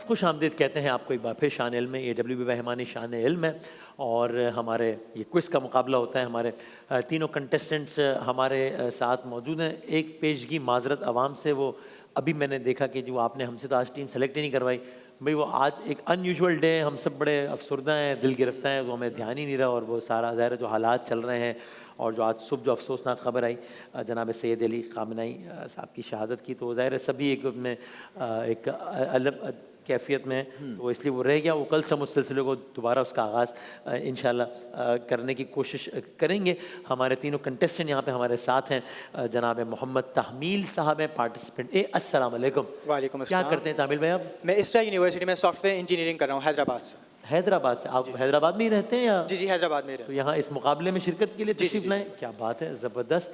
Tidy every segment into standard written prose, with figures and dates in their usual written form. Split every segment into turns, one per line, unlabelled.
खुश आमदीद कहते हैं आपको एक बार फिर शान इल्म में। AWB रहमानी शान इल्म है और हमारे ये क्विज़ का मुकाबला होता है। हमारे तीनों कंटेस्टेंट्स हमारे साथ मौजूद हैं। एक पेशगी माजरत आवाम से, वो अभी मैंने देखा कि जो आपने हमसे तो आज टीम सेलेक्ट ही नहीं करवाई भाई, वो आज एक अनयूजुअल डे है, हम सब बड़े अफसरदा हैं, दिल गिरफ्तार हैं, वो हमें ध्यान ही नहीं रहा। और वो सारा ज़ाहिर है जो हालात चल रहे हैं और जो आज सुबह जो अफसोसनाक खबर आई जनाब सैयद अली ख़ामनेई साहब की शहादत की, तो ज़ाहिर है सभी एक में एक अलग कैफियत में, तो वो इसलिए वो रह गया। वो कल से उस सिलसिले को दोबारा उसका आगाज़ इंशाल्लाह करने की कोशिश करेंगे। हमारे तीनों कंटेस्टेंट यहाँ पे हमारे साथ हैं। जनाब मोहम्मद ताहमील साहब हैं, पार्टिसिपेंट ए। अस्सलाम वालेकुम।
वालेकुम
क्या करते हैं ताहमील भाई आप?
मैं इस्टा यूनिवर्सिटी में सॉफ्टवेयर इंजीनियरिंग कर रहा हूँ, हैदराबाद से।
हैदराबाद से? आप हैदराबाद में ही रहते हैं या?
जी जी, हैदराबाद में
तो यहाँ इस मुकाबले में शिरकत के लिए तशरीफ लाए, क्या बात है, ज़बरदस्त।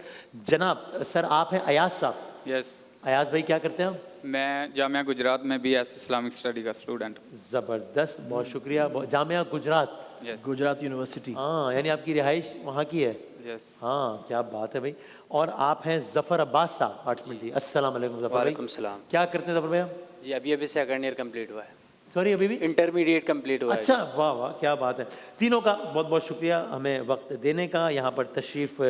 जनाब सर आप हैं अयाज साहब?
यस।
अयाज भाई क्या करते हैं आप?
मैं जामिया गुजरात में BS इस्लामिक स्टडी का स्टूडेंट।
ज़बरदस्त, बहुत शुक्रिया। जामिया गुजरात?
Yes,
Gujarat university. हाँ, यानी आपकी रिहाइश वहाँ की है?
यस।
हाँ, क्या बात है भाई। और आप हैं ज़फ़र अब्बास साहब, पार्टिसिपेंट जी। अस्सलाम वालेकुम ज़फ़र भाई।
वालेकुम सलाम।
क्या करते हैं ज़फ़र भाई आप?
जी अभी सेकंड ईयर कंप्लीट हुआ है।
सॉरी, अभी भी
इंटरमीडिएट कंप्लीट हुआ है।
अच्छा, वाह वाह, क्या बात है। तीनों का बहुत बहुत शुक्रिया हमें वक्त देने का, यहाँ पर तशरीफ़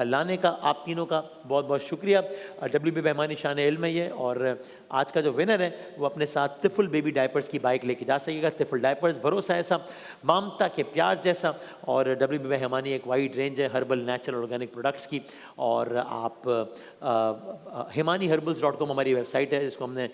लाने का। आप तीनों का बहुत बहुत शुक्रिया। WB रहमानी शान इल्म है ये, और आज का जो विनर है वो अपने साथ तिफ़ल बेबी डायपर्स की बाइक लेके जा सकेगा। तिफ़ल डायपर्स, भरोसा ऐसा, ममता के प्यार जैसा। और WB रहमानी एक वाइड रेंज है हर्बल नेचुरल ऑर्गेनिक प्रोडक्ट्स की। और आप हिमानी-हर्बल्स.com हमारी वेबसाइट है, जिसको हमने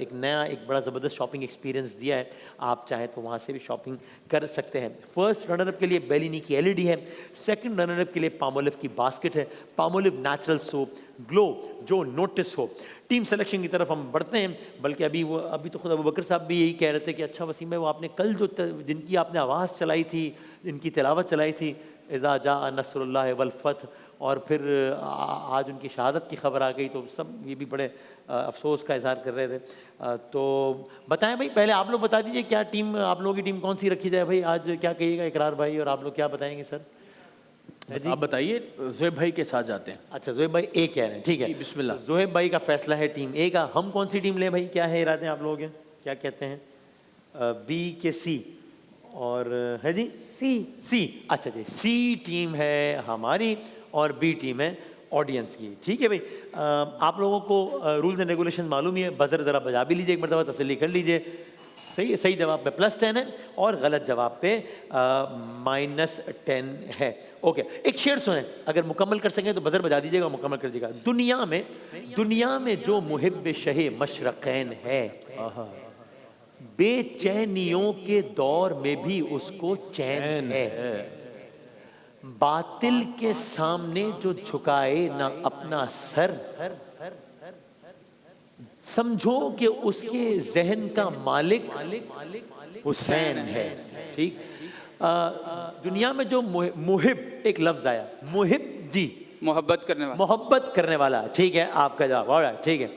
एक नया एक बड़ा ज़बरदस्त शॉपिंग एक्सपीरियंस दिया है। आप चाहें तो वहाँ से भी शॉपिंग कर सकते हैं। फर्स्ट रनरअप के लिए बेलिनी की LED है। सेकंड रनरअप के लिए पामोलिव की बास्केट है। पामोलिव नेचुरल सोप ग्लो, जो नोटिस हो। टीम सिलेक्शन की तरफ हम बढ़ते हैं, बल्कि अभी तो खुद अबू बकर साहब भी यही कह रहे थे कि अच्छा वसीम भाई, वो आपने कल जिनकी आपने आवाज़ चलाई थी, जिनकी तिलावत चलाई थी, इज़ा जा नस्रुल्लाह वल फतह, और फिर आज उनकी शहादत की खबर आ गई, तो सब ये भी बड़े अफसोस का इजहार कर रहे थे। तो बताएं भाई, पहले आप लोग बता दीजिए क्या टीम, आप लोगों की टीम कौन सी रखी जाए भाई? आज क्या कहिएगा इकरार भाई, और आप लोग क्या बताएंगे सर?
आप बताइए। ज़ोहेब भाई के साथ जाते हैं।
अच्छा, ज़ोहेब भाई ए कह रहे हैं, ठीक है,
बिस्मिल्लाह।
ज़ोहेब भाई का फैसला है टीम ए का। हम कौन सी टीम लें भाई, क्या है इरादे आप लोगों के, क्या कहते हैं? B के C और है जी सी। अच्छा जी, C टीम है हमारी और B टीम है ऑडियंस की। ठीक है भाई, आप लोगों को रूल्स एंड रेगुलेशन मालूम ही है। बजर ज़रा बजा भी लीजिए एक मरतबा, तसल्ली कर लीजिए। सही है, सही जवाब पे +10 है और गलत जवाब पे -10 है। ओके, एक शेर सुने, अगर मुकम्मल कर सकें तो बजर बजा दीजिएगा, मुकम्मल कर दीजिएगा। दुनिया में जो मुहिब शहे मशरक़ैन है, बेचैनियों के दौर में भी उसको चैन है। बातिल के सामने जो झुकाए ना अपना सर, समझो कि उसके जहन का मालिक हुसैन है। ठीक, दुनिया में जो मुहिब, एक लफ्ज आया मुहिब जी,
मोहब्बत करने वाला।
मोहब्बत करने वाला, ठीक है आपका जवाब, ऑलराइट, ठीक है।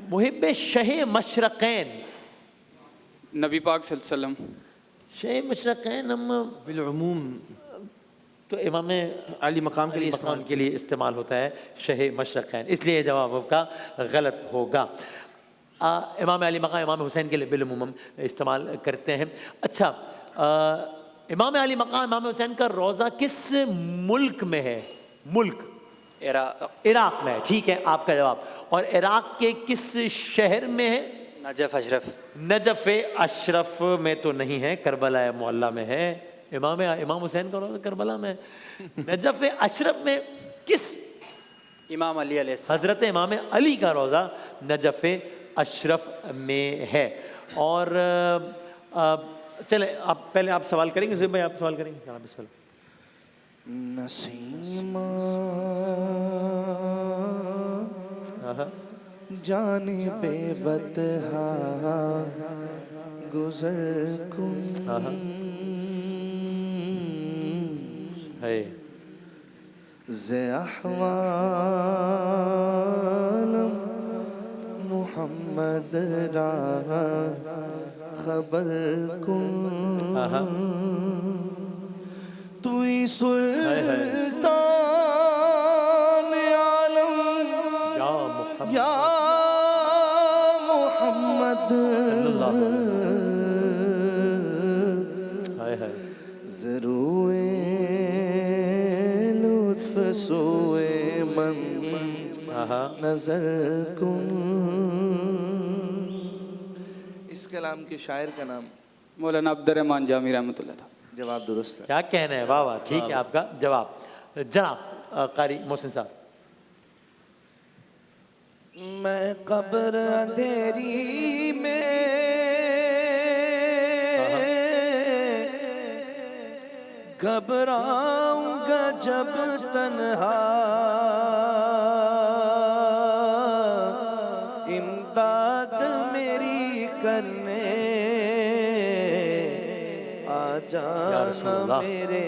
मुहिब शहे मशरक़ैन,
नबी पाक सल्लल्लाहु अलैहि वसल्लम।
शहे मशरक़ैन हम
बिलउमूम
तो इमाम
अली मकाम
के लिए इस्तेमाल होता है शहे मशरक़ैन, इसलिए जवाब आपका गलत होगा। इमाम अली मकाम इमाम हुसैन के लिए बिलउमूम इस्तेमाल करते हैं। अच्छा, इमाम अली मकाम इमाम हुसैन का रोज़ा किस मुल्क में है? मुल्क इराक़ में है, ठीक है आपका जवाब। और इराक़ के किस शहर में है?
नजफ़ अशरफ।
नजफ़ अशरफ में तो नहीं है, करबला मोहल्ला में है। इमाम हुसैन का रोज़ा करबला में। नजफ़ अशरफ में किस?
इमाम अली
हज़रत इमाम अली का रोज़ा नजफ़ अशरफ में है। और चले आप पहले आप सवाल करेंगे ज़ुबैर भाई, आप सवाल करेंगे? हाँ बिस्मिल्लाह।
नसीमा जाने बेबतहा गुज़र कुन
है
ज़े अहवालम मुहम्मद रा खबर कुन तुई सुल्तान आलम या मोहम्मद
हाय हाय
ज़रूए लुत्फ सोए मन
आहा
नजर कुन। इस कलाम के शायर का नाम?
मौलाना अब्दुर्रहमान जामी रहमतुल्लाह था।
जवाब दुरुस्त है।
क्या कहना है, वाह वाह, ठीक है आपका जवाब। जनाब कारी मोहसिन साहब।
मैं कब्र अंधेरी में घबराऊंगा जब तन्हा, इमदाद मेरी करने आ जाना मेरे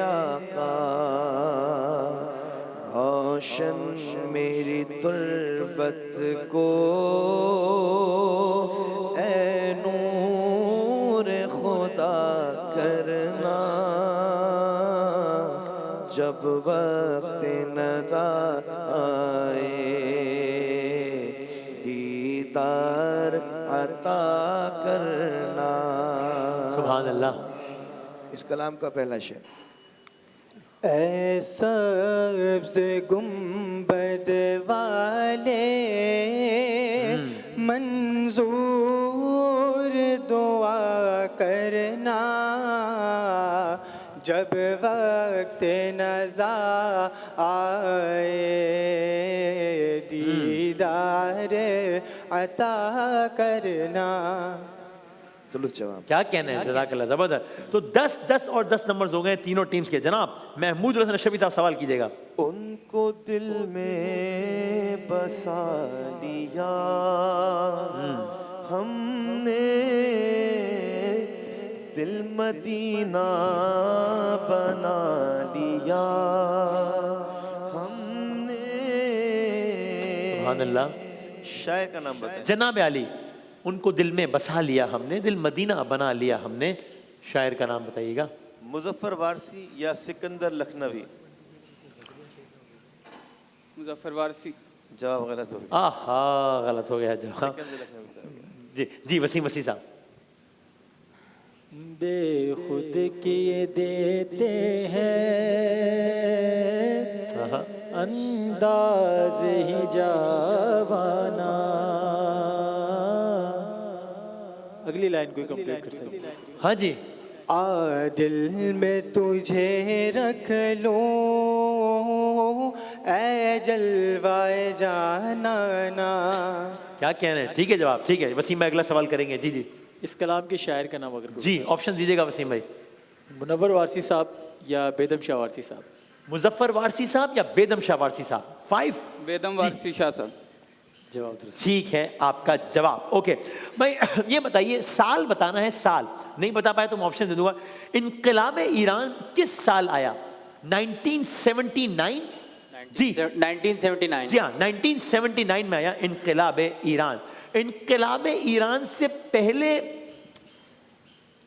आका। रोशन मेरी तुर्बत को ए नूर खुदा करना, जब वक्त नज़ा आए दीदार अता करना।
सुभान अल्लाह।
इस कलाम का पहला शेर।
ऐ सब्ज़ गुंबद वाले मंजूर दुआ करना, जब वक्त नज़ा आए दीदार अता करना।
दुरुस्त जवाब।
क्या कहना है, जज़ाकल्लाह, ज़बरदस्त। तो 10-10 और 10 नंबर्स हो गए तीनों टीम्स के। जनाब महमूद हसन अशरफी साहब सवाल कीजिएगा।
उनको दिल में बसा लिया हमने, दिल मदीना बना लिया हमने।
सुभान अल्लाह।
शायर का नाम बताएं।
जनाब अली, उनको दिल में बसा लिया हमने, दिल मदीना बना लिया हमने। शायर का नाम बताइएगा।
मुजफ्फर वारसी या सिकंदर लखनवी?
मुजफ्फर वारसी।
जवाब गलत हो गया।
आहा, गलत हो गया जवाब।
सिकंदर लखनवी साहब।
जी जी, वसीम वसी साहब।
बेखुद किए देते हैं
आहा,
अंदाज ही जावाना। अगली लाइन कोई कंप्लीट कर सकते?
हाँ जी।
आ दिल में तुझे रख लूं ऐ जलवाए जानाना।
क्या कहना है, ठीक है जवाब, ठीक है। वसीम भाई अगला सवाल करेंगे। जी जी
इस कलाम के शायर का नाम अगर
जी, ऑप्शन दीजिएगा वसीम भाई।
मुनव्वर वारसी साहब या बेदम शाह वारसी साहब?
मुजफ्फर वारसी साहब या बेदम शाह वारसी साहब? 5
बेदम वारसी शाह साहब।
जवाब दुरुस्त।
ठीक है आपका जवाब। ओके भाई, ये बताइए, साल बताना है, साल नहीं बता पाए तो मैं ऑप्शन दे दूंगा। इनकलाब ईरान किस साल आया? 1979? जी
1979।
जी हाँ, 1979 में आया इनकलाब ईरान। इनकलाब ईरान से पहले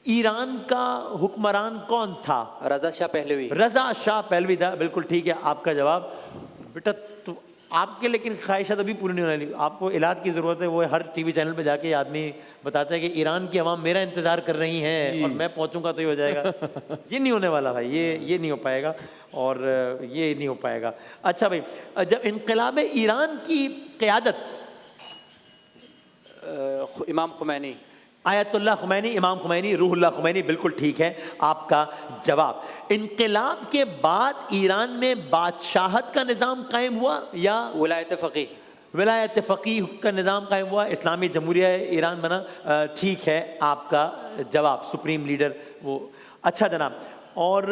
ईरान का हुक्मरान कौन था?
रजा शाह पहलवी।
रजा शाह पहलवी था। बिल्कुल ठीक है आपका जवाब। बेटा तो आपके लेकिन ख्वाहिशात अभी पूरी नहीं होने वाली। आपको इलाज की ज़रूरत है। वो हर टीवी चैनल पे जाके आदमी बताता है कि ईरान की आवाम मेरा इंतज़ार कर रही है और मैं पहुंचूंगा तो ये हो जाएगा। ये नहीं होने वाला भाई, ये नहीं हो पाएगा और ये नहीं हो पाएगा। अच्छा भाई, जब इनकलाब ईरान की क़यादत
इमाम खुमैनी।
आयतुल्लाह खुमैनी, इमाम खुमैनी, रूहुल्लाह खुमैनी, बिल्कुल ठीक है आपका जवाब। इनकलाब के बाद ईरान में बादशाहत का निज़ाम कायम हुआ या
वलायत फ़क़ीह?
विलायत फ़क़ीह का निज़ाम कायम हुआ, इस्लामी जमहूरिया ईरान बना। ठीक है आपका जवाब, सुप्रीम लीडर वो। अच्छा जनाब, और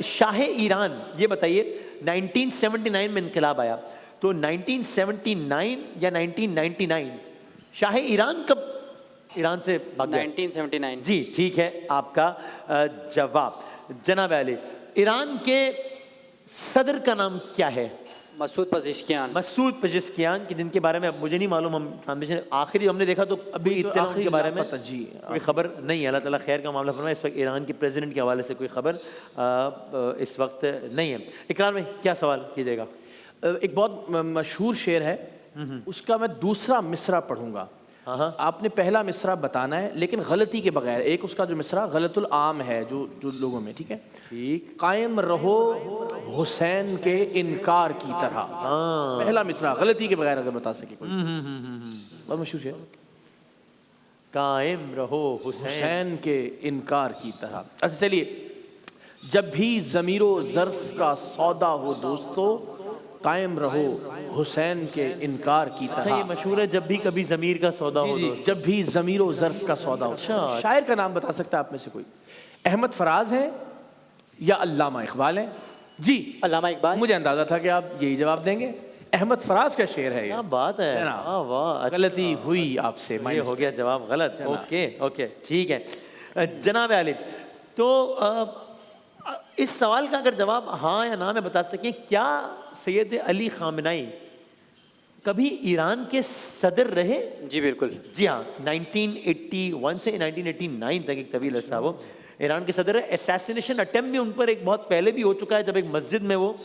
शाह ईरान ये बताइए, 1979 में इनकलाब आया, तो 1979 या 1999 शाह ईरान कब ईरान से भाग गया?
1979।
जी ठीक है आपका जवाब। जनाब अली, ईरान के सदर का नाम क्या है?
मसूद पज़ेश्कियान।
मसूद पेजेश्कियान, कि जिनके बारे में अब मुझे नहीं मालूम, हम ट्रांसमिशन आखिरी हमने देखा तो अभी
अभी तो
इत्तला
आखिरी
उनके बारे में
लापता, जी।
कोई खबर नहीं है। अल्लाह ताला खैर का मामला फरमाए। इस वक्त ईरान के प्रेसिडेंट के हवाले से कोई खबर इस वक्त नहीं है। इकरार में क्या सवाल कीजिएगा?
एक बहुत मशहूर शेर है, उसका मैं दूसरा मिसरा पढ़ूंगा। आपने पहला मिसरा बताना है लेकिन गलती के बगैर। एक उसका जो मिसरा गलतुल आम है जो जो लोगों में, ठीक है?
ठीक।
कायम रहो हुसैन के इनकार की तरह। पहला मिसरा गलती के बगैर अगर बता सके कोई, बहुत मशहूर है।
कायम रहो हुसैन
हुसैन के इनकार की तरह। अच्छा चलिए, जब भी ज़मीरो ज़र्फ़ का सौदा हो दोस्तों, कायम रहो हुसैन के इनकार की
अच्छा,
तरह।
ये मशहूर है, जब भी कभी ज़मीर का सौदा हो
जी,
दोस्त।
जब भी ज़मीरो ज़र्फ़ का सौदा हो।
अच्छा।
शायर का नाम बता सकता है आप में से कोई? अहमद फराज है या अल्लामा इकबाल है? जी,
अल्लामा इकबाल।
मुझे अंदाजा था कि आप यही जवाब देंगे। अहमद फराज का शेर है ये।
क्या बात है,
ना?
वाह वाह, अच्छा।
गलती हुई आपसे,
ये हो गया जवाब गलत। ओके ओके, ठीक है। जनाब आलिम, तो इस सवाल का अगर जवाब हाँ या ना में बता सकें, क्या सैयद अली खामनाई कभी ईरान के सदर रहे?
जी बिल्कुल।
जी हाँ, 1981 से 1989 तक एक तवील अरसा वो ईरान के सदर है। असैसिनेशन अटेम्प्ट भी उन पर एक बहुत पहले भी हो चुका है, जब एक मस्जिद में वो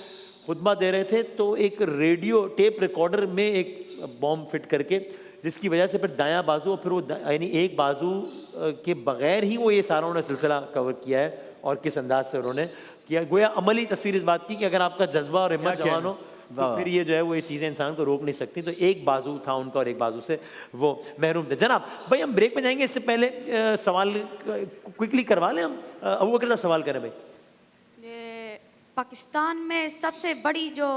खुतबा दे रहे थे तो एक रेडियो टेप रिकॉर्डर में एक बॉम्ब फिट करके, जिसकी वजह से फिर दायां बाजू और फिर वो यानी एक बाजू के बगैर ही वो ये सारा उन्होंने सिलसिला कवर किया है। और किस अंदाज से उन्होंने किया, गोया अमली तस्वीर इस बात की कि अगर आपका जज्बा और हिम्मत जवान हो तो फिर ये जो है वो ये चीज़ें इंसान को रोक नहीं सकती। तो एक बाजू था उनका और एक बाजू से वो महरूम थे। जनाब भाई, हम ब्रेक में जाएंगे, इससे पहले सवाल क्विकली करवा लें हम। अबू बकर साहब सवाल करें भाई।
ये पाकिस्तान में सबसे बड़ी जो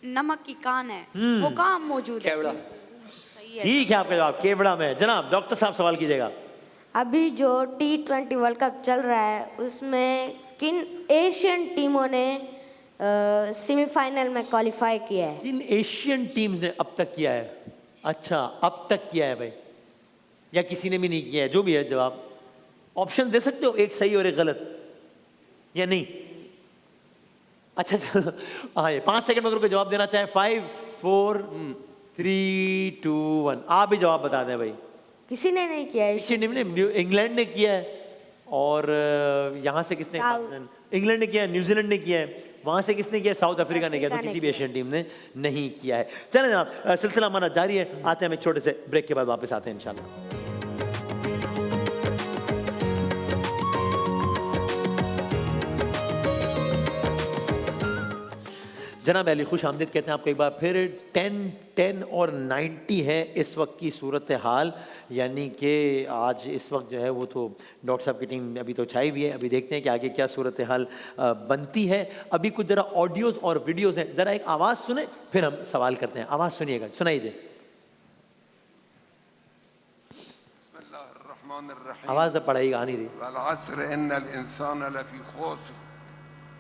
नमक की कान है वो कहाँ मौजूद है?
केवड़ा।
सही है।
ठीक है, आपका जवाब केवड़ा में। जनाब डॉक्टर साहब सवाल कीजिएगा।
अभी जो T20 वर्ल्ड कप चल रहा है उसमें किन एशियन टीमों ने सेमीफाइनल में क्वालिफाई किया है?
किन एशियन टीम्स ने अब तक किया है? अच्छा, अब तक किया है भाई, या किसी ने भी नहीं किया है? जो भी है जवाब, ऑप्शन दे सकते हो, एक सही और एक गलत, या नहीं? अच्छा चलो, हाँ, ये 5 सेकंड में अगर कोई जवाब देना चाहे, 5 4 3 2 1, आप भी जवाब बता दें भाई।
किसी ने नहीं किया है।
एशियन टीम ने, इंग्लैंड ने किया है, और यहाँ से किसने? इंग्लैंड ने किया है, न्यूजीलैंड ने किया है, वहाँ से किसने किया? साउथ अफ्रीका ने किया। तो किसी भी एशियन टीम ने नहीं किया है। चलें जनाब, सिलसिला हमारा जारी है। आते हैं हम एक छोटे से ब्रेक के बाद, वापस आते हैं इंशाल्लाह। जनाब अली, खुश आमदीद कहते हैं आपको एक बार फिर। 10 10 और 90 है इस वक्त की सूरत हाल, यानी कि आज इस वक्त जो है वो तो डॉक्टर साहब की टीम अभी तो छाई हुई है। अभी देखते हैं कि आगे क्या सूरत हाल बनती है। अभी कुछ ज़रा ऑडियोज़ और वीडियोज़ हैं, ज़रा एक आवाज़ सुने फिर हम सवाल करते हैं। आवाज़ सुनिएगा, सुनाई दे। आवाज़ पढ़ाइएगा, आ नहीं रही।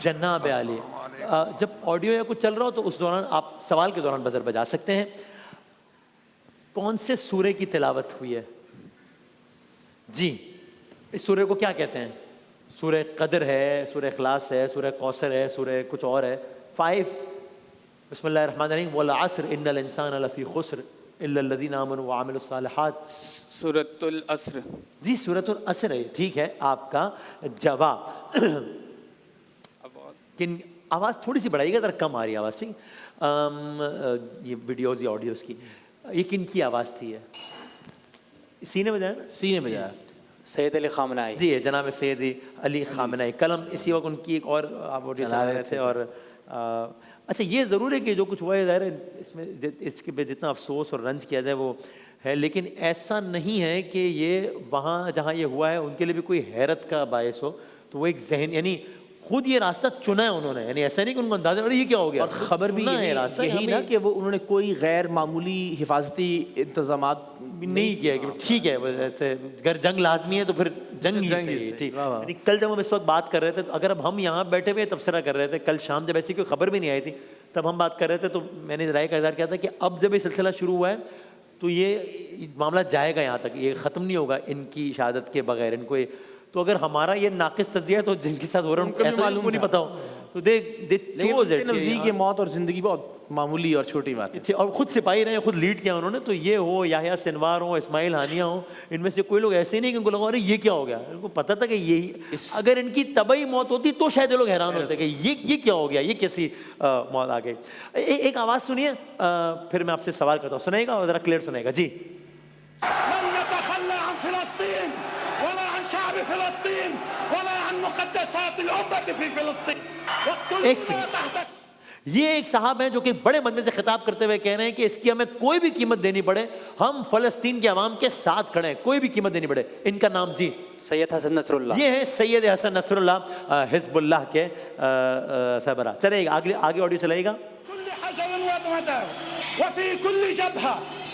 जनाब आली, जब ऑडियो या कुछ चल रहा हो तो उस दौरान आप सवाल के दौरान बजर बजा सकते हैं। कौन से सूरे की तिलावत हुई है? जी, इस सूरे को क्या कहते हैं? सूरे कदर है, सूरे इखलास है, सूरे कौसर है, सूरे कुछ और है। 5 बिस्मिल्लाहिर्रहमानिर्रहीम, वल अस्र इन्नल इंसान लफी खुस्र इल्लल्लज़ीना आमनू व अमिलुस सालिहात।
सूरतुल अस्र।
जी, सूरतुल अस्र है, ठीक है आपका जवाब। किन आवाज़ थोड़ी सी बढ़ाइएगा, ज़रा कम आ रही है आवाज़, ठीक? ये वीडियोज़ या ऑडियोज़ की, ये किन की आवाज़ थी? है सीने बजाया ना?
सीने बजाया।
सैयद अली खामनाई।
जी, जनाब सैयद अली खामनाई। कलम इसी वक्त उनकी एक और आप ऑडियो चला रहे थे। और अच्छा, ये ज़रूर है कि जो कुछ हुआ है ज़ाहिर है इसमें इसके पे जितना अफसोस और रंज किया जाए वो है, लेकिन ऐसा नहीं है कि ये वहाँ जहाँ ये हुआ है उनके लिए भी कोई हैरत का बायस हो। तो वो एक जहन, यानी खुद ये रास्ता चुना है उन्होंने, यानी ऐसा नहीं कि उनको अंदाजा अरे ये क्या हो गया।
और ख़बर भी यही ना कि वो उन्होंने कोई गैर मामूली हिफाजती इंतजामात
नहीं किया कि ठीक है ऐसे अगर जंग लाजमी है तो फिर जंग ही सही है, ठीक। यानी कल जब हम इस वक्त बात कर रहे थे, अगर अब हम यहाँ बैठे हुए तबसरा कर रहे थे, कल शाम जब ऐसी कोई खबर भी नहीं आई थी तब हम बात कर रहे थे, तो मैंने राय का इज़हार किया था कि अब जब ये सिलसिला शुरू हुआ है तो ये मामला जाएगा यहाँ तक, ये ख़त्म नहीं होगा इनकी शहादत के बगैर। इनको तो अगर हमारा ये नाकिस तजिया है तो जिनके साथ हो रहा है
उनको भी
ऐसा
मालूम
उनको नहीं
था।
पता हो, तो दे
लेकिन
chose
उनके
it कि
नजदीक ये मौत और जिंदगी बहुत मामूली और छोटी बात है।
और खुद सिपाही रहे, खुद लीड किया उन्होंने, तो ये हो याह्या सिनवार हो, इस्माइल हानिया हो, इनमें से कोई लोग ऐसे नहीं कि उनको लगा अरे ये क्या हो गया, इनको पता था कि यही अगर इनकी तबई मौत होती तो शायद ये लोग हैरान होते कि ये क्या हो गया, ये कैसी मौत आ गई। एक आवाज़ सुनिए, फिर मैं आपसे सवाल करता हूँ, सुनाएगा और ज़रा क्लियर सुनाएगा जी। ये एक साहब हैं जो कि बड़े मजमे से खिताब करते हुए कह रहे हैं कि इसकी हमें कोई भी कीमत देनी पड़े, हम फ़लस्तीन के अवाम के साथ खड़े हैं, कोई भी कीमत देनी पड़े। इनका नाम जी
सैयद हसन नसरुल्लाह।
ये है सैयद हसन नसरुल्लाह, हिज़्बुल्लाह के सरबराह। चलेगा आगे ऑडियो चलेगा।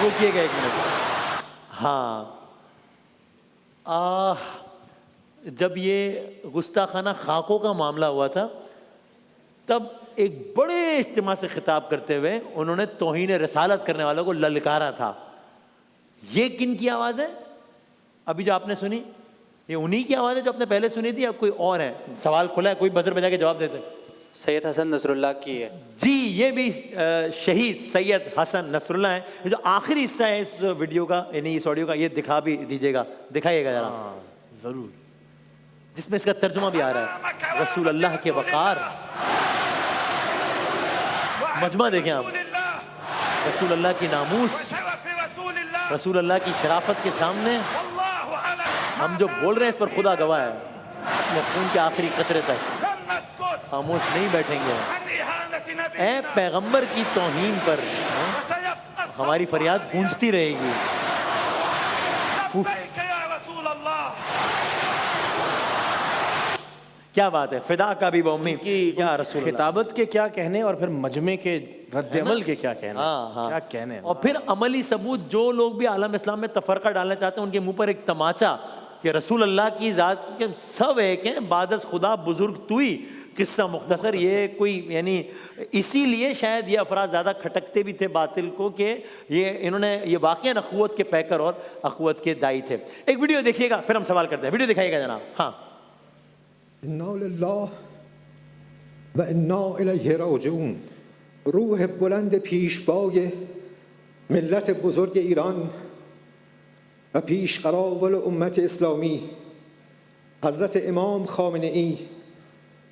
रुकिएगा एक मिनट। हाँ, जब ये गुस्ताखाना खाकों का मामला हुआ था तब एक बड़े इज्तिमा से खिताब करते हुए उन्होंने तौहीन रसालत करने वालों को ललकारा था। ये किन की आवाज़ है अभी जो आपने सुनी? ये उन्हीं की आवाज़ है जो आपने पहले सुनी थी या कोई और है? सवाल खुला है, कोई बजर बजा के जवाब देते हैं।
सैयद हसन नसरुल्लाह की है
जी, ये भी शहीद सैयद हसन नसरुल्लाह है। ये जो आखिरी हिस्सा है इस वीडियो का, यानी इस ऑडियो का, ये दिखा भी दीजिएगा, दिखाइएगा जरा
जरूर,
जिसमें इसका तर्जुमा भी आ रहा है। रसूल अल्लाह के वकार, मजमा देखें आप, रसूल अल्लाह की नामूस, रसूल अल्लाह की शराफत के सामने हम जो बोल रहे हैं इस पर खुदा गवाह है, अपने खून के आखिरी कतरे तक खामोश नहीं बैठेंगे। ए पैगंबर की तौहीन पर हमारी फरियाद गूंजती रहेगी। क्या बात है, फिदा का भी उम्मीद
कि
क्या रसूल
खिताबत के क्या कहने और फिर मजमे के रद्द-ए-अमल के क्या कहने।
हाँ।
क्या कहने
और फिर अमली सबूत, जो लोग भी आलम इस्लाम में तफरका डालना चाहते हैं उनके मुंह पर एक तमाचा कि रसूल अल्लाह की ज़ात के सब एक हैं, बादस खुदा बुजुर्ग तुई, किस्सा मुख्तसर। ये कोई यानी इसीलिए शायद ये अफराद ज़्यादा खटकते भी थे बातिल को कि ये वाक़ई अखुवत के पैकर और अखुवत के दाई थे। एक वीडियो देखिएगा फिर हम सवाल करते हैं। वीडियो दिखाइएगा जनाब। हाँ,
इन्ना लिल्लाह व इन्ना इलैहि राजिऊन। रूह बुलंद पीशवाए मिल्लत बुजुर्ग ईरान व पीशक़रावल उम्मत इस्लामी हज़रत इमाम खामेनेई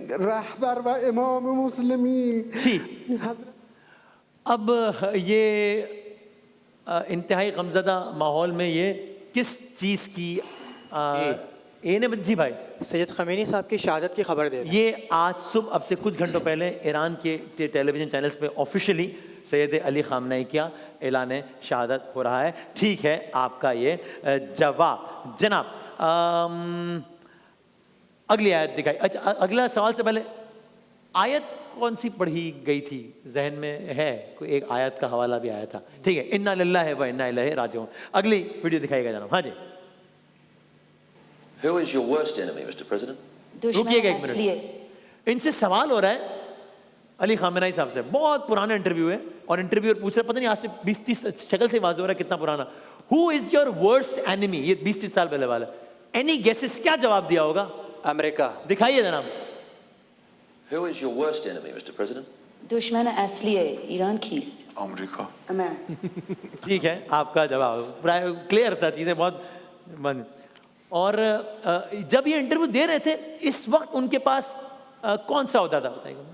रहबर व इमाम मुस्लिमीन।
अब ये इंतहाई गमज़दा माहौल में ये किस चीज़ की जी भाई
सैयद खमीनी साहब की शहादत की खबर दे रहे हैं।
ये आज सुबह अब से कुछ घंटों पहले ईरान के टेलीविज़न चैनल्स पे ऑफिशियली सैयद अली ख़ामनेई का ऐलान शहादत हो रहा है। ठीक है, आपका ये जवाब जनाब। अगली आयत दिखाई। अच्छा, अगला सवाल से पहले आयत कौन सी पढ़ी गई थी जहन में है? कोई एक आयत का हवाला भी आया था। ठीक है, इन्ना लिल्लाहि व इन्ना इलैहि राजिऊन। अगली वीडियो दिखाइएगा जनाब। हाँ जी,
Who is your worst enemy, Mr. President?
रुकिएगा एक मिनट। इनसे सवाल हो रहा है अली ख़ामेनेई साहब से, बहुत पुराना इंटरव्यू है और इंटरव्यूअर पूछ रहा है, पता नहीं आज से 20-30 शक्ल से वाज़ेह हो रहा है कितना पुराना। Who is your worst enemy? ये 20-30 साल पहले वाला। एनी गेसेस, क्या जवाब दिया होगा?
अमेरिका।
दिखाइए जनाब।
Who is your worst enemy, Mr. President?
दुश्मन असली है ईरान कीस्ट
अमेरिका।
ठीक है, आपका जवाब क्लियर था, चीज़ें बहुत और जब ये इंटरव्यू दे रहे थे इस वक्त उनके पास कौन सा होता था बताइएगा?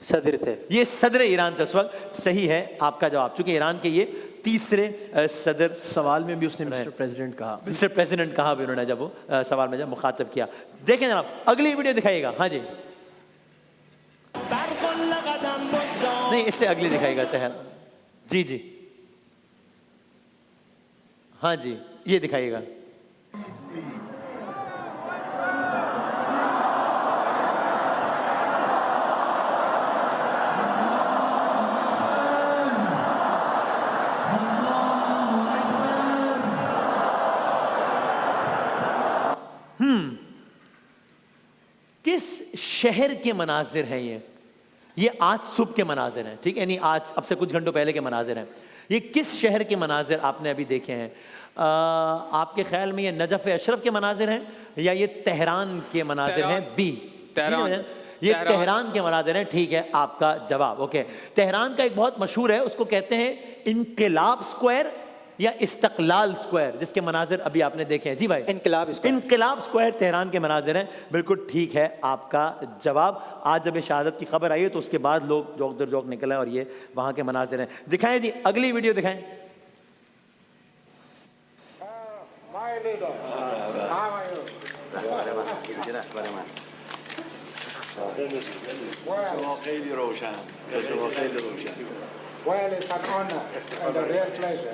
सदर थे।
ये सदर ईरान थे उस वक्त। सही है आपका जवाब, चूंकि ईरान के ये तीसरे सदर।
सवाल में भी उसने मिस्टर प्रेसिडेंट कहा।
मिस्टर प्रेसिडेंट कहा भी उन्होंने जब वो सवाल में जब मुखातब किया। देखें जनाब अगली वीडियो दिखाइएगा। हाँ जी, नहीं इससे अगली दिखाइएगा तहर। जी जी हाँ जी, ये दिखाइएगा। किस शहर के मनाजिर हैं ये आज सुबह के मनाजिर हैं, ठीक है, यानी आज अब से कुछ घंटों पहले के मनाजिर हैं। ये किस शहर के मनाजिर आपने अभी देखे हैं? आपके ख्याल में ये नजफ अशरफ के मनाजिर हैं या ये तेहरान के मनाजिर हैं? बी, ये तेहरान के मनाजिर हैं। ठीक है आपका जवाब। ओके, तेहरान का एक बहुत मशहूर है, उसको कहते हैं इनकलाब स्क्वायर या इस्तकलाल स्क्वायर, जिसके मनाजिर अभी आपने देखे हैं। जी भाई,
इनकलाब
स्क्वायर तेहरान के मनाजिर हैं। बिल्कुल ठीक है आपका जवाब। आज जब ये शहादत की खबर आई है तो उसके बाद लोग जोक दर जोक निकला और ये वहाँ के मनाजिर हैं। दिखाएं जी, अगली वीडियो दिखाएं।
Well, it's an honor and a real pleasure.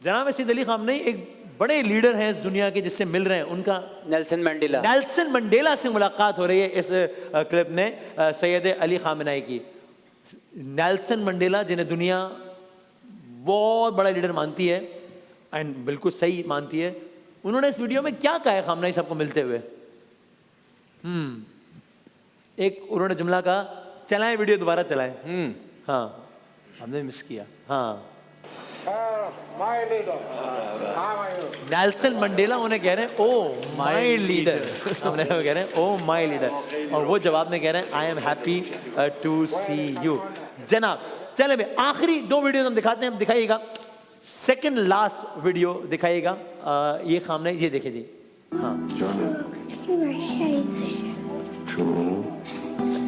जनाब सईद अली ख़ामनेई एक बड़े लीडर हैं इस दुनिया के जिससे मिल रहे हैं, उनका
नेल्सन मंडेला।
नेल्सन मंडेला से मुलाकात हो रही है इस क्लिप में सैयद अली ख़ामनेई की। नेल्सन मंडेला जिन्हें दुनिया बहुत बड़ा लीडर मानती है एंड बिल्कुल सही मानती है, उन्होंने इस वीडियो में क्या कहा है ख़ामनेई साहब को मिलते हुए? एक उन्होंने जुमला कहा, चलाएं वीडियो दोबारा चलाएं। हाँ
हमने मिस किया।
हाँ,
My leader. How are you?
Nelson Mandela उन्हें कह रहे हैं ओ माय लीडर, हमने कह रहे हैं ओ माय लीडर, और वो जवाब में कह रहे हैं I am happy to see you. जनाब चले भाई आखिरी दो वीडियो हम दिखाते हैं, दिखाइएगा सेकंड लास्ट वीडियो दिखाइएगा। ये ख़ामनेई, ये देखिए जी। हाँ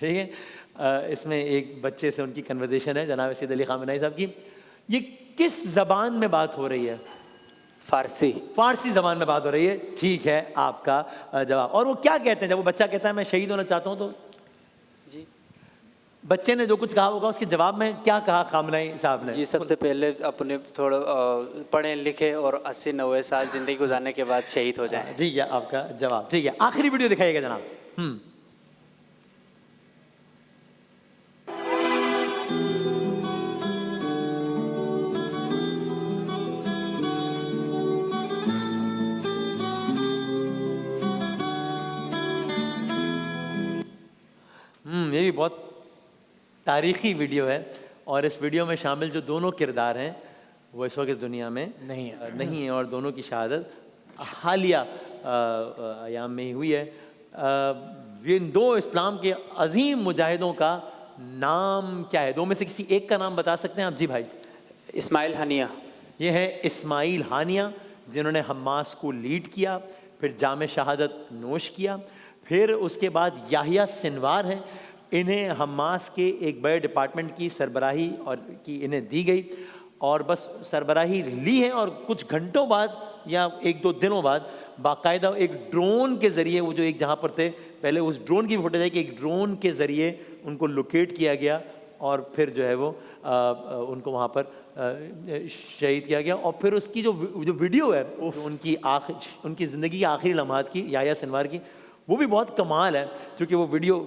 ठीक है, इसमें एक बच्चे से उनकी कन्वर्सेशन है जनाब सईद अली ख़ामनेई साहब की। ये किस ज़बान में बात हो रही है? फारसी ज़बान में बात हो रही है। ठीक है आपका जवाब। और वो क्या कहते हैं जब वो बच्चा कहता है मैं शहीद होना चाहता हूँ, तो जी बच्चे ने जो कुछ कहा होगा उसके जवाब में क्या कहा ख़ामनेई साहब ने?
जी सबसे पहले अपने थोड़ा पढ़े लिखे और 80-90 साल ज़िंदगी गुजारने के बाद शहीद हो जाएं।
ठीक है आपका जवाब। ठीक है, आखिरी वीडियो दिखाइएगा जनाब। ये भी बहुत तारीख़ी वीडियो है और इस वीडियो में शामिल जो दोनों किरदार हैं वो इस वक्त इस दुनिया में नहीं है और दोनों की शहादत हालिया अयाम में ही हुई है। इन दो इस्लाम के अजीम मुजाहिदों का नाम क्या है? दो में से किसी एक का नाम बता सकते हैं आप? जी भाई।
इस्माइल हानिया।
ये है इस्माइल हानिया, जिन्होंने हमास को लीड किया, फिर जाम शहादत नोश किया, फिर उसके बाद याहिया सिनवार हैं। इन्हें हमास के एक बड़े डिपार्टमेंट की सरबराही और की इन्हें दी गई और बस सरबराही ली है और कुछ घंटों बाद या 1-2 दिनों बाद बाकायदा एक ड्रोन के ज़रिए, वो जो एक जहाँ पर थे पहले उस ड्रोन की फुटेज है कि एक ड्रोन के ज़रिए उनको लोकेट किया गया और फिर जो है वो उनको वहाँ पर शहीद किया गया। और फिर उसकी जो वीडियो है उनकी ज़िंदगी की आखिरी लम्हात की, याहिया सिनवार की, वो भी बहुत कमाल है क्योंकि वो वीडियो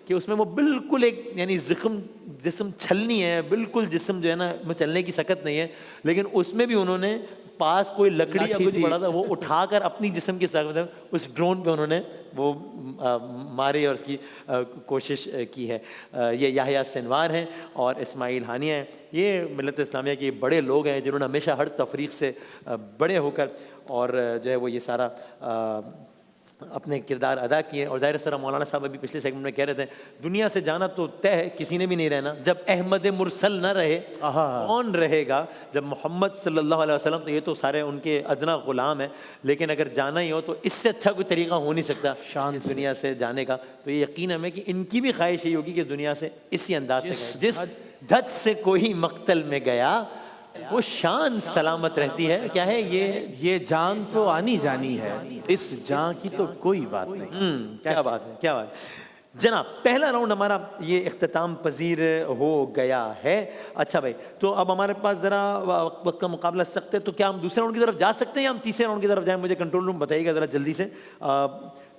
कि उसमें वो बिल्कुल एक यानी जिस्म छलनी है, बिल्कुल जिस्म जो है ना वो चलने की सकत नहीं है, लेकिन उसमें भी उन्होंने पास कोई लकड़ी या
लाठी
कुछ
थी।
पड़ा था, वो उठाकर अपनी जिस्म के साथ मतलब उस ड्रोन पे उन्होंने वो मारे और उसकी कोशिश की है। ये याहिया सिनवार हैं और इस्माइल हानिया हैं। ये मिल्लत इस्लामिया के बड़े लोग हैं जिन्होंने हमेशा हर तफरीक से बड़े होकर और जो है वो ये सारा अपने किरदार अदा किए। और ज़ाहिर सर मौलाना साहब अभी पिछले सेगमेंट में कह रहे थे दुनिया से जाना तो तय है, किसी ने भी नहीं रहना। जब अहमद मुरसल न रहे कौन रहेगा? जब मोहम्मद सल्लल्लाहु अलैहि वसल्लम, तो ये तो सारे उनके अदना गुलाम हैं, लेकिन अगर जाना ही हो तो इससे अच्छा कोई तरीका हो नहीं सकता शान दुनिया से जाने का। तो ये यकीन हमें कि इनकी भी ख्वाहिश यही होगी कि दुनिया से इसी अंदाज से गए जिस धज से कोई मक्तल में गया वो शान सलामत रहती है। क्या है
ये जान तो आनी जानी है, इस जान की तो कोई बात नहीं।
क्या बात है, क्या बात है। जनाब पहला राउंड हमारा ये इख्तिताम पजीर हो गया है। अच्छा भाई, तो अब हमारे पास ज़रा वक्त का मुकाबला सख्त है, तो क्या हम दूसरे राउंड की तरफ जा सकते हैं या हम तीसरे राउंड की तरफ जाएं? मुझे कंट्रोल रूम बताइएगा ज़रा जल्दी से।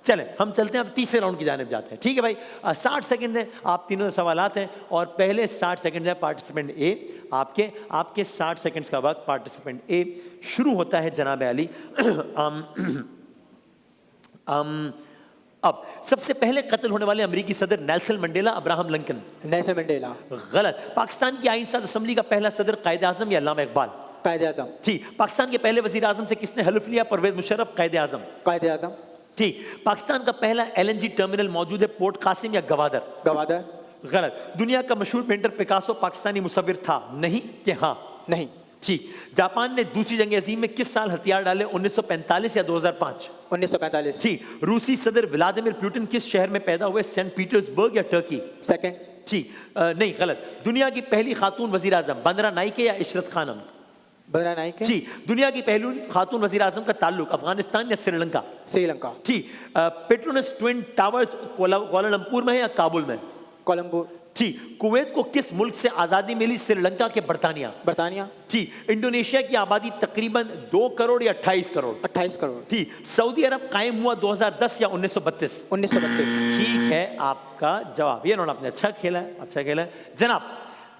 चलें हम चलते हैं, अब तीसरे राउंड की जानिब जाते हैं। ठीक है भाई, 60 सेकंड है, आप तीनों सवालात हैं और पहले 60 सेकंड है पार्टिसिपेंट ए आपके 60 सेकंड्स का वक्त पार्टिसिपेंट ए शुरू होता है जनाब अली। अब सबसे पहले कत्ल होने वाले अमेरिकी सदर Nelson Mandela, Abraham Lincoln?
Nelson Mandela.
गलत। पाकिस्तान की आईन साज असेंबली का पहला सदर कायद आजम या अल्लामा इकबाल?
कायद आजम।
ठीक। पाकिस्तान के पहले वजीर आजम से किसने हल्फ लिया? परवेज मुशर्रफ? कायद आजम?
कायद आजम।
ठीक। पाकिस्तान का पहला LNG टर्मिनल मौजूद है पोर्ट कासिम या गवादर?
गवादर।
गलत। दुनिया का मशहूर पेंटर पिकासो पाकिस्तानी मुसव्विर था? नहीं कि हाँ?
नहीं।
ठीक। जापान ने दूसरी जंग अजीम में किस साल हथियार डाले? 1945 या 2005?
1945।
ठीक। रूसी सदर व्लादिमीर पुतिन किस शहर में पैदा हुए? सेंट पीटर्सबर्ग या टर्की?
सेकंड।
ठीक। नहीं, गलत। दुनिया की पहली खातून वजीर आजम बंदरा नाइके या इशरत खानम?
बंदरा नाइके।
जी। दुनिया की पहली खातून वजीर आजम का ताल्लुक अफगानिस्तान या श्रीलंका?
श्रीलंका।
ठीक। पेट्रोनस ट्विन टावर्स कोलालमपुर में है या काबुल में?
कोलंबो।
ठीक। कुवैत को किस मुल्क से आजादी मिली? श्रीलंका के बरतानिया?
बरतानिया।
ठीक। इंडोनेशिया की आबादी तकरीबन 2 करोड़ या 28 करोड़?
28 करोड़।
ठीक। सऊदी अरब कायम हुआ 2010 या 1932?
1932।
ठीक है आपका जवाब। ये उन्होंने आपने अच्छा खेला है, अच्छा खेला है। जनाब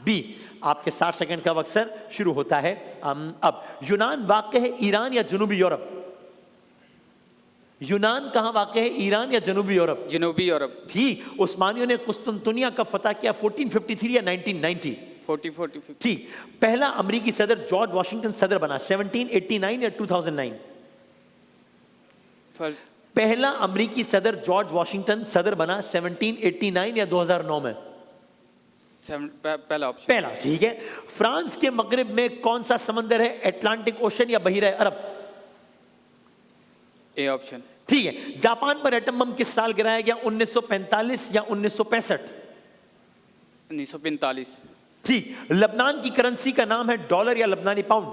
बी, आपके 60 सेकंड का वक्त सर शुरू होता है। अब यूनान वाक़ है ईरान या जनूबी यूरोप? यूनान कहाँ वाक़ है, ईरान या जनूबी यूरोप?
जनूबी यूरोप।
ठीक। उस्मानियों ने कुस्तुनतुनिया कब फतह किया? 1453 या 1990?
40
ठीक। पहला अमेरिकी सदर जॉर्ज वॉशिंगटन सदर बना 1789 या 2009?
फर्स्ट।
पहला अमेरिकी सदर जॉर्ज वॉशिंगटन सदर बना 1789 या 2009 में?
पहला ऑप्शन।
पहला। ठीक है। फ्रांस के मगरिब में कौन सा समंदर है? अटलांटिक ओशन या बहीर अरब?
A option.
ठीक है। जापान पर एटम बम किस साल गिराया गया? 1945 या 1965?
1945।
ठीक। लबनान की करेंसी का नाम है डॉलर या लबनानी पाउंड?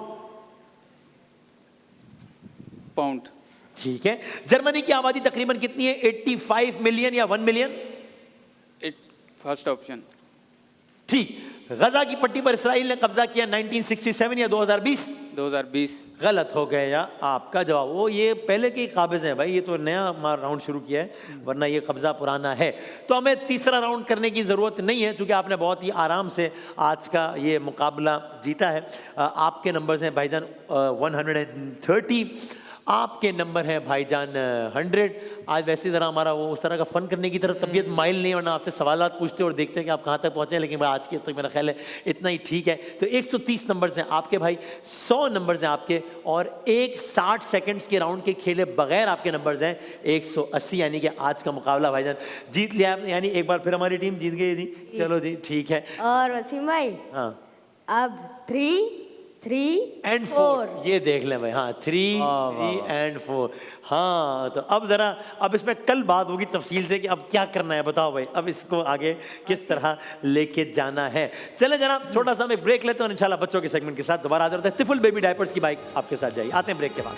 पाउंड।
ठीक है। जर्मनी की आबादी तकरीबन कितनी है? 85 मिलियन या 1 मिलियन?
First option.
ठीक। गजा की पट्टी पर इसराइल ने कब्जा किया 1967 या 2020?
2020।
गलत हो गया आपका जवाब। वो ये पहले के काबिज हैं भाई, ये तो नया राउंड शुरू किया है, वरना ये कब्जा पुराना है। तो हमें तीसरा राउंड करने की ज़रूरत नहीं है क्योंकि आपने बहुत ही आराम से आज का ये मुकाबला जीता है। आपके नंबर्स हैं भाईजान 130, आपके नंबर हैं भाईजान 100। आज वैसे ज़रा हमारा वो उस तरह का फ़न करने की तरफ तबीयत माइल नहीं, वरना आपसे सवालात पूछते और देखते हैं कि आप कहाँ तक पहुँचे, लेकिन भाई आज के तक मेरा ख्याल है इतना ही ठीक है। तो 130 नंबर्स हैं आपके भाई, 100 नंबर्स हैं आपके, और 60 सेकंड्स के राउंड के खेले बगैर आपके नंबर्स हैं 180, यानी कि आज का मुकाबला भाईजान जीत लिया आपने, यानी एक बार फिर हमारी टीम जीत गई जी। चलो जी ठीक है।
और वसीम भाई
हाँ,
अब 3
and 4 ये देख लें भाई। हाँ 3 and 4। हाँ तो अब ज़रा अब इसमें कल बात होगी तफसील से कि अब क्या करना है, बताओ भाई अब इसको आगे किस तरह लेके जाना है। चले जनाब छोटा सा मैं ब्रेक लेते हैं और इंशाल्लाह बच्चों के सेगमेंट के साथ दोबारा हाजिर होते हैं। तिफल बेबी डायपर्स की बाइक आपके साथ जाएगी, आते हैं ब्रेक के बाद।